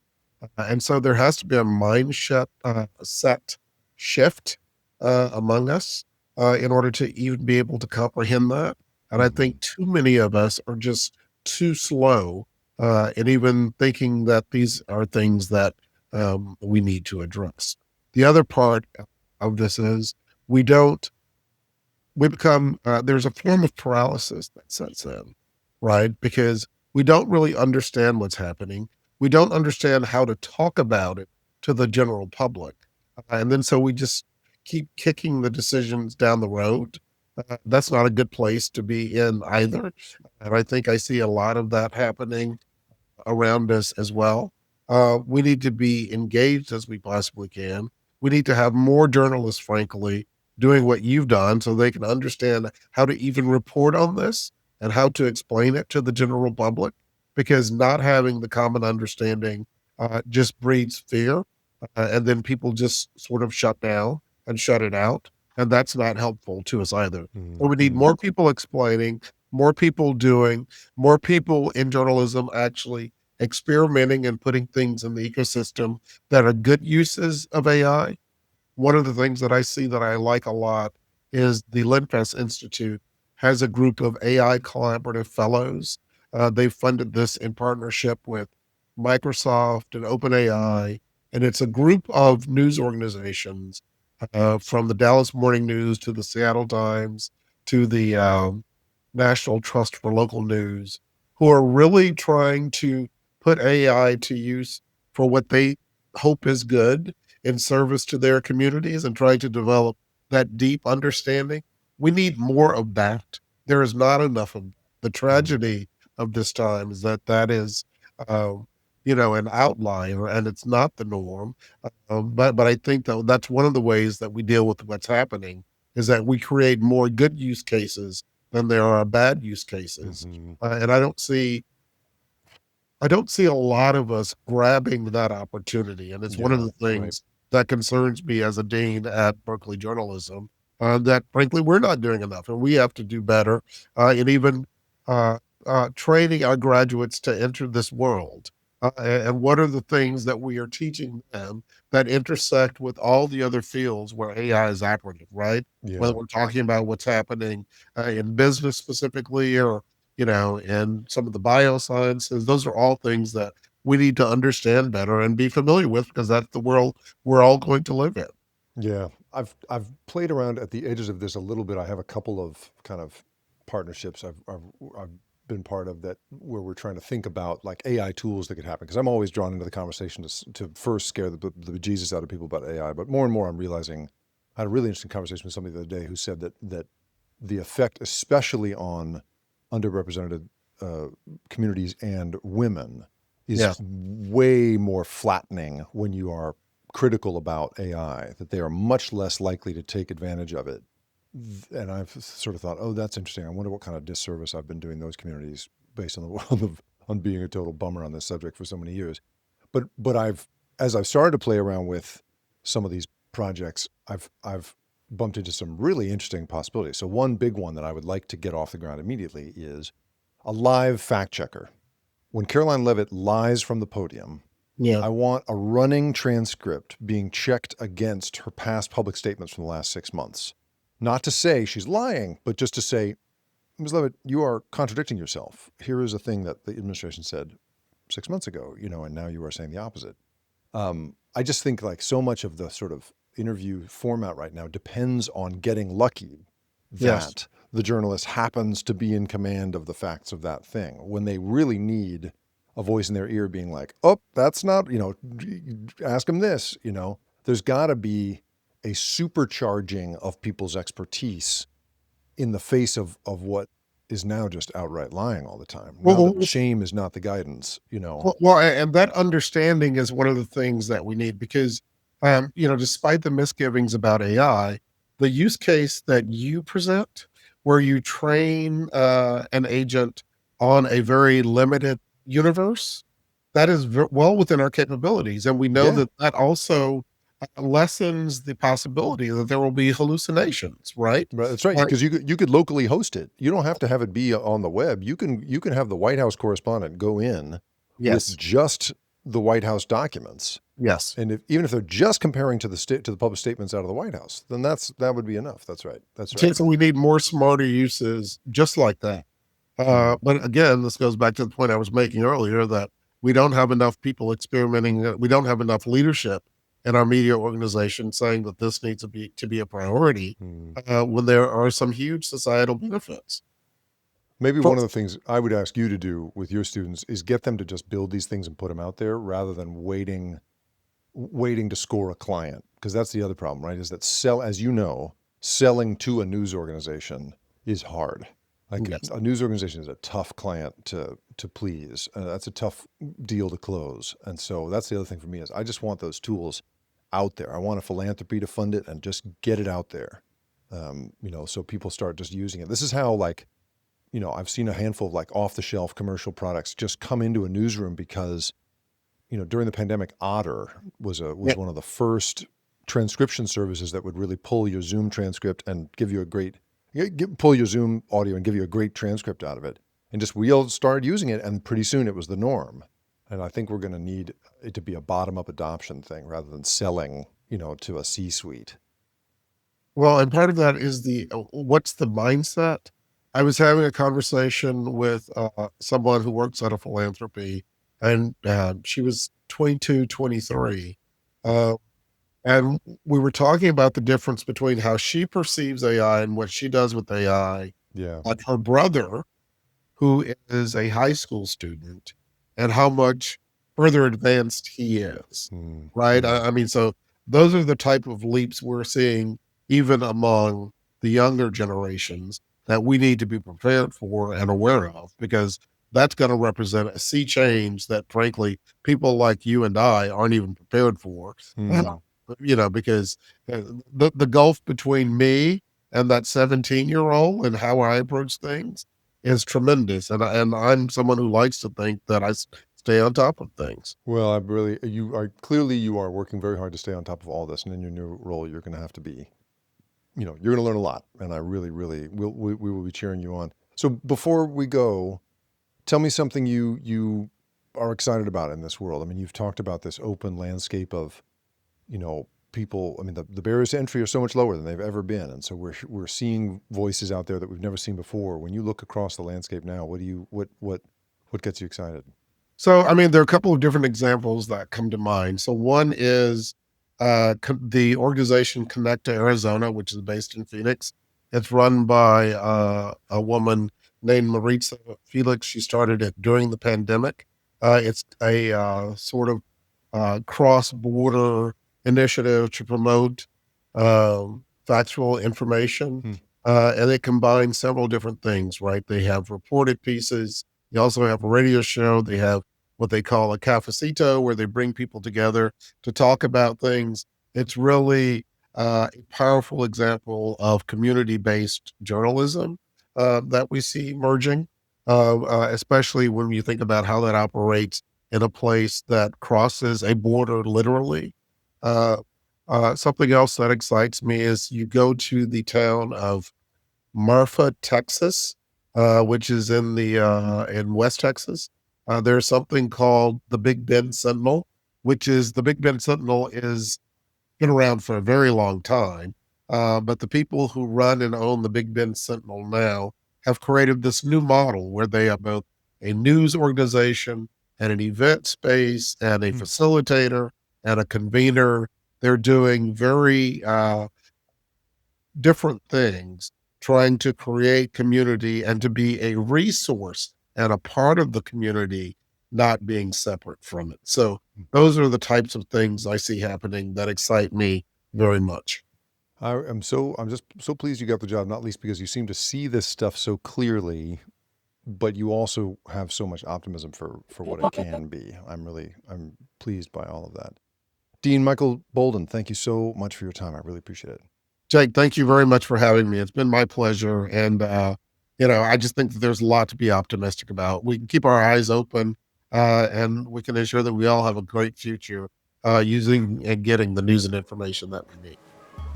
And so there has to be a set shift among us in order to even be able to comprehend that. And I Mhm. think too many of us are just too slow in even thinking that these are things that we need to address. The other part of this is we don't we become there's a form of paralysis that sets in, right? Because we don't really understand what's happening. We don't understand how to talk about it to the general public. And then so we just keep kicking the decisions down the road. That's not a good place to be in either. And I think I see a lot of that happening around us as well. We need to be engaged as we possibly can. We need to have more journalists, frankly, doing what you've done so they can understand how to even report on this and how to explain it to the general public. Because not having the common understanding just breeds fear. And then people just sort of shut down and shut it out. And that's not helpful to us either. So we need Mhm. more people explaining, more people doing, more people in journalism actually experimenting and putting things in the ecosystem that are good uses of AI. One of the things that I see that I like a lot is the Linfest Institute has a group of AI collaborative fellows. They funded this in partnership with Microsoft and OpenAI, and it's a group of news organizations from the Dallas Morning News to the Seattle Times to the National Trust for Local News, who are really trying to put AI to use for what they hope is good in service to their communities and trying to develop that deep understanding. We need more of that. There is not enough of the Mhm. tragedy of this time is that that is, um, an outlier and it's not the norm. But I think that that's one of the ways that we deal with what's happening is that we create more good use cases than there are bad use cases. Mhm. And I don't see a lot of us grabbing that opportunity, and it's one of Yeah, the right. things that concerns me as a dean at Berkeley Journalism, that frankly we're not doing enough, and we have to do better in even uh, training our graduates to enter this world. And what are the things that we are teaching them that intersect with all the other fields where AI is operative, right? Whether Yeah. we're talking about what's happening in business specifically or and some of the biosciences. Those are all things that we need to understand better and be familiar with because that's the world we're all going to live in. Yeah, I've played around at the edges of this a little bit. I have a couple of kind of partnerships I've been part of that where we're trying to think about like AI tools that could happen. Because I'm always drawn into the conversation to first scare the bejesus out of people about AI, but more and more I'm realizing. I had a really interesting conversation with somebody the other day who said that the effect, especially on underrepresented uh, communities and women, is Yeah. way more flattening when you are critical about AI, that they are much less likely to take advantage of it. And I've sort of thought, oh, that's interesting. I wonder what kind of disservice I've been doing those communities based on the world of on being a total bummer on this subject for so many years. But as I've started to play around with some of these projects, I've bumped into some really interesting possibilities. So one big one that I would like to get off the ground immediately is a live fact checker. When Caroline Levitt lies from the podium, Yeah. I want a running transcript being checked against her past public statements from the last 6 months. Not to say she's lying, but just to say, Ms. Levitt, you are contradicting yourself. Here is a thing that the administration said 6 months ago, and now you are saying the opposite. I just think like so much of the sort of interview format right now depends on getting lucky Yes. that the journalist happens to be in command of the facts of that thing when they really need a voice in their ear being like, oh, that's not, ask them this, there's got to be a supercharging of people's expertise in the face of what is now just outright lying all the time. Now Well, that shame is not the guidance. and that understanding is one of the things that we need because, despite the misgivings about AI, the use case that you present, where you train an agent on a very limited universe, that is well within our capabilities, and we know Yeah. that that also lessens the possibility that there will be hallucinations, right? Right, that's right. Uh, Because you could locally host it. You don't have to have it be on the web. You can have the White House correspondent go in with yes, just the White House documents, yes. and even if they're just comparing to to the public statements out of the White House, then that would be enough. That's right. That's right. So we need more smarter uses just like that. Mm. But again, this goes back to the point I was making earlier that we don't have enough people experimenting. We don't have enough leadership in our media organization saying that this needs to be a priority Mm. when there are some huge societal benefits. Maybe For, one of the things I would ask you to do with your students is get them to just build these things and put them out there rather than waiting to score a client, because that's the other problem, right? Is that as you know, selling to a news organization is hard. Like yes. a news organization is a tough client to please. That's a tough deal to close. And so that's the other thing for me is I just want those tools out there. I want a philanthropy to fund it and just get it out there. So people start just using it. This is how I've seen a handful of like off the shelf commercial products just come into a newsroom because during the pandemic, Otter was Yeah. one of the first transcription services that would really pull your Zoom transcript and give you pull your Zoom audio and give you a great transcript out of it. And just we all started using it, and pretty soon it was the norm. And I think we're going to need it to be a bottom-up adoption thing rather than selling, to a C-suite. Well, and part of that is what's the mindset? I was having a conversation with someone who works at a philanthropy, and she was 22, 23. Uh, and we were talking about the difference between how she perceives AI and what she does with AI. Yeah. Like her brother, who is a high school student, and how much further advanced he is, Mm, right? mm, I mean, so those are the type of leaps we're seeing even among the younger generations that we need to be prepared for and aware of, because that's going to represent a sea change that, frankly, people like you and I aren't even prepared for. mm. Because the gulf between me and that 17-year-old and how I approach things is tremendous, and I'm someone who likes to think that stay on top of things. Well, you are working very hard to stay on top of all this, and in your new role, you're going to have to be, you're going to learn a lot, and I really, really we will be cheering you on. So before we go, tell me something you are excited about in this world. I mean, you've talked about this open landscape of, people. I mean, the barriers to entry are so much lower than they've ever been, and so we're seeing voices out there that we've never seen before. When you look across the landscape now, what gets you excited? So, I mean, there are a couple of different examples that come to mind. So, one is the organization Connect to Arizona, which is based in Phoenix. It's run by a woman named Maritza Felix. She started it during the pandemic. It's a sort of cross border initiative to promote factual information. Hmm. And it combines several different things, right? They have reported pieces. They also have a radio show. They have what they call a cafecito, where they bring people together to talk about things. It's really a powerful example of community-based journalism that we see emerging, especially when you think about how that operates in a place that crosses a border literally. Uh, Something else that excites me is you go to the town of Marfa, Texas, which is in West Texas. There's something called the Big Bend Sentinel, the Big Bend Sentinel is been around for a very long time. But the people who run and own the Big Bend Sentinel now have created this new model where they are both a news organization and an event space and a Hmm. facilitator and a convener. They're doing very different things, trying to create community and to be a resource and a part of the community, not being separate from it. So those are the types of things I see happening that excite me very much. I'm just so pleased you got the job, not least because you seem to see this stuff so clearly, but you also have so much optimism for what it can be. I'm pleased by all of that. Dean Michael Bolden, thank you so much for your time. I really appreciate it. Jake, thank you very much for having me. It's been my pleasure. And, I just think that there's a lot to be optimistic about. We can keep our eyes open and we can ensure that we all have a great future using and getting the news and information that we need.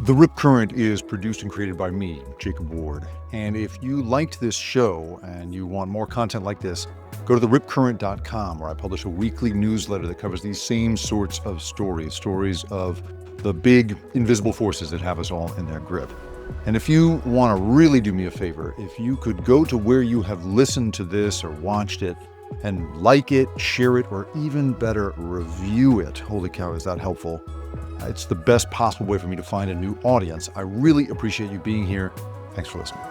The Rip Current is produced and created by me, Jacob Ward. And if you liked this show and you want more content like this, go to theripcurrent.com, where I publish a weekly newsletter that covers these same sorts of stories of the big invisible forces that have us all in their grip. And if you want to really do me a favor, if you could go to where you have listened to this or watched it and like it, share it, or even better, review it. Holy cow, is that helpful? It's the best possible way for me to find a new audience. I really appreciate you being here. Thanks for listening.